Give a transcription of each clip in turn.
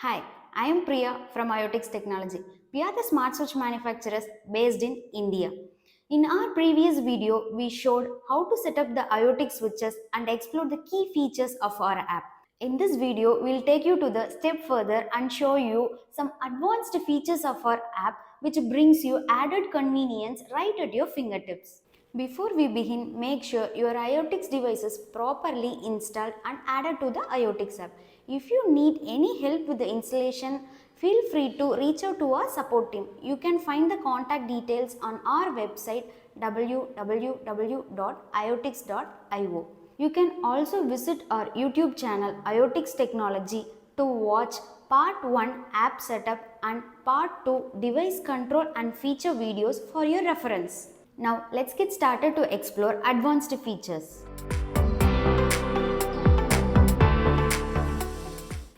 Hi, I am Priya from Iotics Technology. We are the smart switch manufacturers based in India. In our previous video, we showed how to set up the Iotic switches and explore the key features of our app. In this video, we'll take you to the step further and show you some advanced features of our app which brings you added convenience right at your fingertips. Before we begin, make sure your Iotics device is properly installed and added to the Iotics app. If you need any help with the installation, feel free to reach out to our support team. You can find the contact details on our website www.iotics.io. You can also visit our YouTube channel Iotics Technology to watch Part 1 app setup and Part 2 device control and feature videos for your reference. Now let's get started to explore advanced features.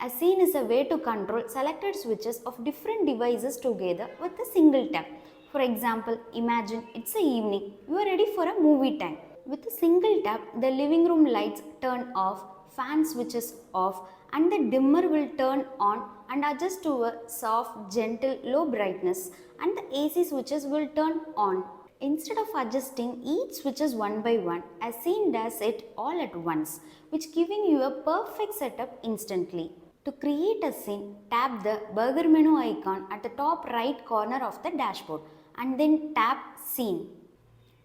A scene is a way to control selected switches of different devices together with a single tap. For example, imagine it's a evening, you are ready for a movie time. With a single tap, the living room lights turn off, fan switches off, and the dimmer will turn on and adjust to a soft, gentle, low brightness, and the AC switches will turn on. Instead of adjusting each switches one by one, a scene does it all at once, which giving you a perfect setup instantly. To create a scene, tap the burger menu icon at the top right corner of the dashboard and then tap Scene.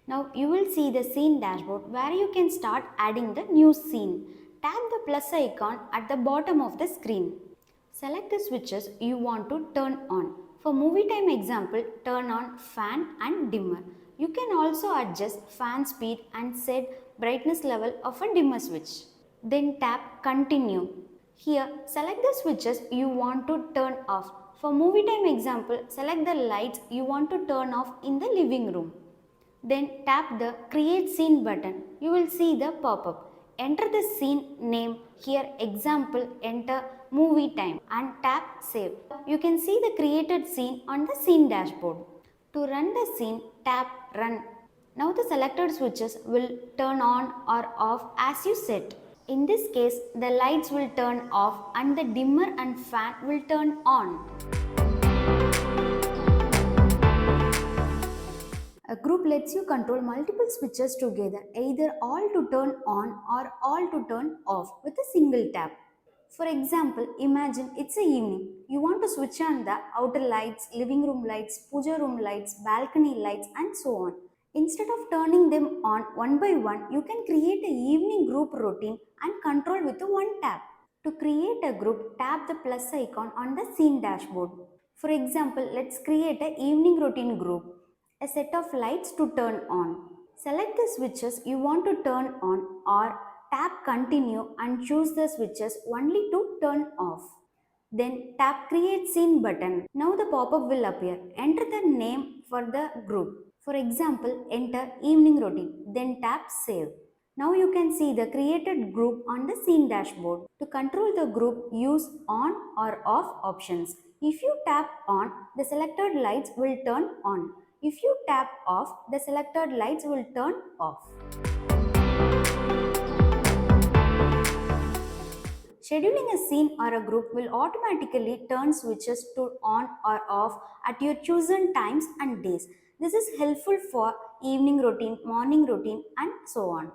Now you will see the scene dashboard where you can start adding the new scene. Tap the plus icon at the bottom of the screen. Select the switches you want to turn on. For movie time example, turn on fan and dimmer. You can also adjust fan speed and set brightness level of a dimmer switch. Then tap continue. Here, select the switches you want to turn off. For movie time example, select the lights you want to turn off in the living room. Then tap the create scene button. You will see the pop-up. Enter the scene name. Here example, enter movie time and tap save. You can see the created scene on the scene dashboard. To run the scene, tap run. Now the selected switches will turn on or off as you set. In this case, the lights will turn off and the dimmer and fan will turn on. A group lets you control multiple switches together, either all to turn on or all to turn off with a single tap. For example, imagine it's a evening. You want to switch on the outer lights, living room lights, puja room lights, balcony lights and so on. Instead of turning them on one by one, you can create an evening group routine and control with one tap. To create a group, tap the plus icon on the scene dashboard. For example, let's create an evening routine group. A set of lights to turn on. Select the switches you want to turn on or tap continue and choose the switches only to turn off. Then tap create scene button. Now the pop-up will appear. Enter the name for the group. For example, enter evening routine. Then tap save. Now you can see the created group on the scene dashboard. To control the group, use on or off options. If you tap on, the selected lights will turn on. If you tap off, the selected lights will turn off. Scheduling a scene or a group will automatically turn switches to on or off at your chosen times and days. This is helpful for evening routine, morning routine and so on.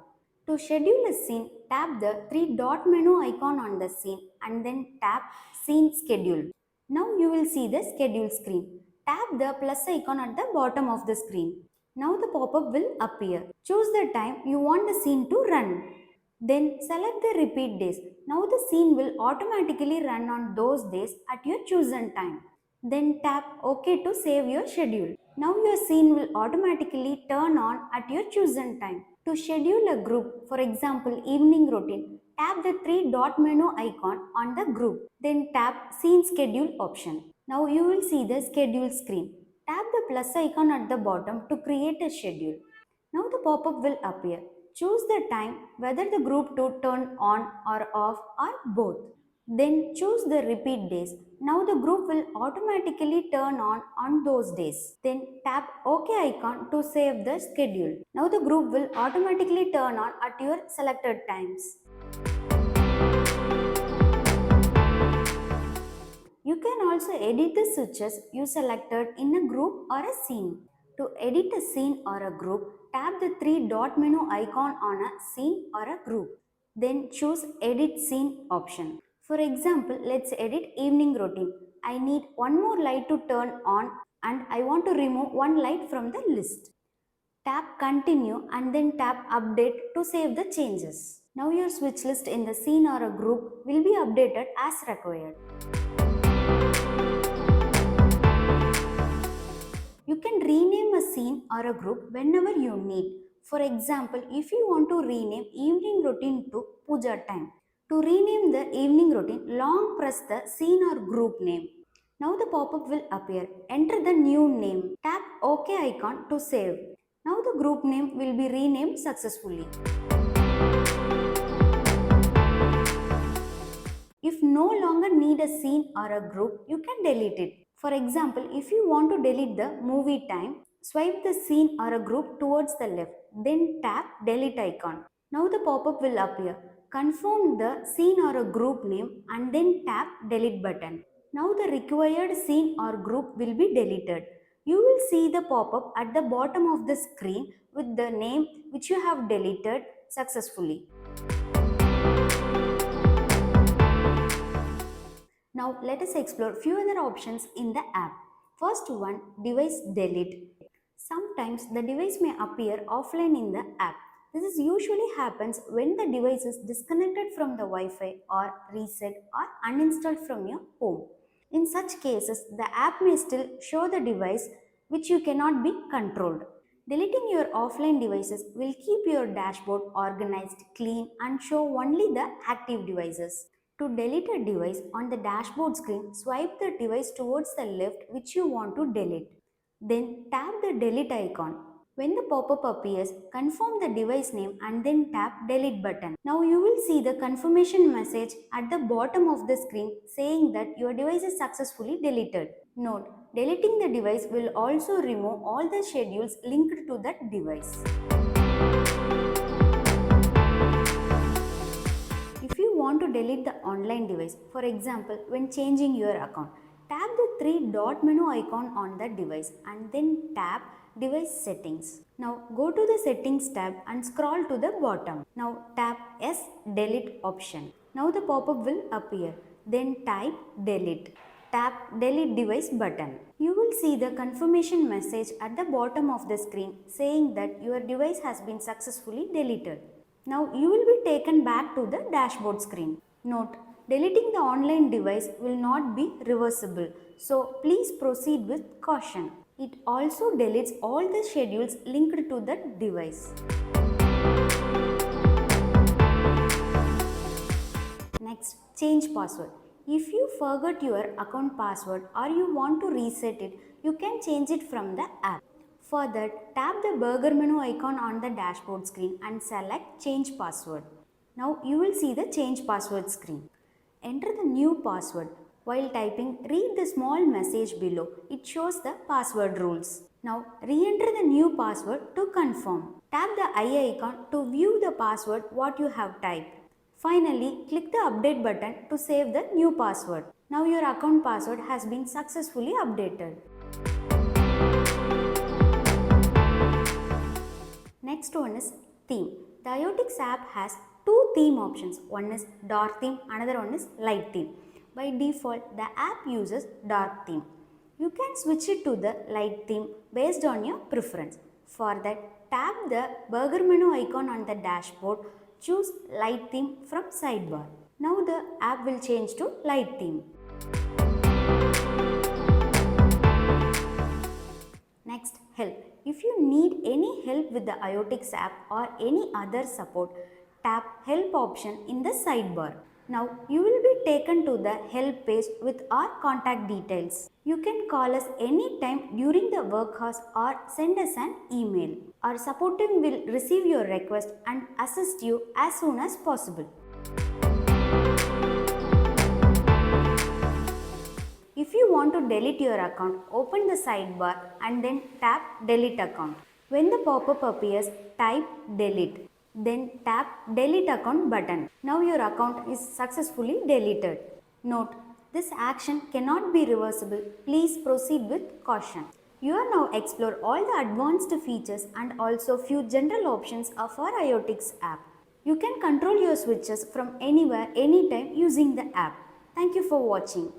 To schedule a scene, tap the three-dot menu icon on the scene and then tap Scene Schedule. Now you will see the schedule screen. Tap the plus icon at the bottom of the screen. Now the pop-up will appear. Choose the time you want the scene to run. Then select the repeat days. Now the scene will automatically run on those days at your chosen time. Then tap OK to save your schedule. Now your scene will automatically turn on at your chosen time. To schedule a group, for example evening routine, tap the three-dot menu icon on the group. Then tap Scene Schedule option. Now you will see the schedule screen. Tap the plus icon at the bottom to create a schedule. Now the pop-up will appear. Choose the time whether the group to turn on or off or both. Then choose the repeat days. Now the group will automatically turn on those days. Then tap OK icon to save the schedule. Now the group will automatically turn on at your selected times. also edit the switches you selected in a group or a scene. To edit a scene or a group, tap the three dot menu icon on a scene or a group. Then choose Edit Scene option. For example, let's edit evening routine. I need one more light to turn on and I want to remove one light from the list. Tap Continue and then tap Update to save the changes. Now your switch list in the scene or a group will be updated as required. You can rename a scene or a group whenever you need. For example, if you want to rename evening routine to puja time. To rename the evening routine, long press the scene or group name. Now the pop-up will appear. Enter the new name. Tap OK icon to save. Now the group name will be renamed successfully. If no longer need a scene or a group, you can delete it. For example, if you want to delete the movie time, swipe the scene or a group towards the left, then tap delete icon. Now the pop-up will appear. Confirm the scene or a group name and then tap delete button. Now the required scene or group will be deleted. You will see the pop-up at the bottom of the screen with the name which you have deleted successfully. Now let us explore few other options in the app. First one, device delete. Sometimes the device may appear offline in the app. This usually happens when the device is disconnected from the Wi-Fi or reset or uninstalled from your home. In such cases, the app may still show the device which you cannot be controlled. Deleting your offline devices will keep your dashboard organized, clean and show only the active devices. To delete a device on the dashboard screen, swipe the device towards the left which you want to delete. Then tap the delete icon. When the pop-up appears, confirm the device name and then tap delete button. Now you will see the confirmation message at the bottom of the screen saying that your device is successfully deleted. Note, deleting the device will also remove all the schedules linked to that device. If you want to delete the online device, for example, when changing your account, tap the three dot menu icon on the device and then tap Device Settings. Now go to the Settings tab and scroll to the bottom. Now tap S Delete option. Now the pop-up will appear. Then type Delete. Tap Delete Device button. You will see the confirmation message at the bottom of the screen saying that your device has been successfully deleted. Now you will be taken back to the dashboard screen. Note, deleting the online device will not be reversible, so please proceed with caution. It also deletes all the schedules linked to the device. Next, change password. If you forgot your account password or you want to reset it, you can change it from the app. For that, tap the burger menu icon on the dashboard screen and select Change Password. Now you will see the Change Password screen. Enter the new password. While typing, read the small message below. It shows the password rules. Now re-enter the new password to confirm. Tap the eye icon to view the password what you have typed. Finally, click the update button to save the new password. Now your account password has been successfully updated. Next one is theme. The Iotics app has two theme options. One is dark theme, another one is light theme. By default, the app uses dark theme. You can switch it to the light theme based on your preference. For that, tap the burger menu icon on the dashboard. Choose light theme from sidebar. Now the app will change to light theme. Next, help. If you need any help with the Iotics app or any other support, tap help option in the sidebar. Now you will be taken to the help page with our contact details. You can call us anytime during the work hours or send us an email. Our support team will receive your request and assist you as soon as possible. If you want to delete your account, open the sidebar and then tap Delete Account. When the pop-up appears, type Delete. Then tap Delete Account button. Now your account is successfully deleted. Note, This action cannot be reversible. Please proceed with caution. You are now explore all the advanced features and also few general options of our Iotics app. You can control your switches from anywhere, anytime using the app. Thank you for watching.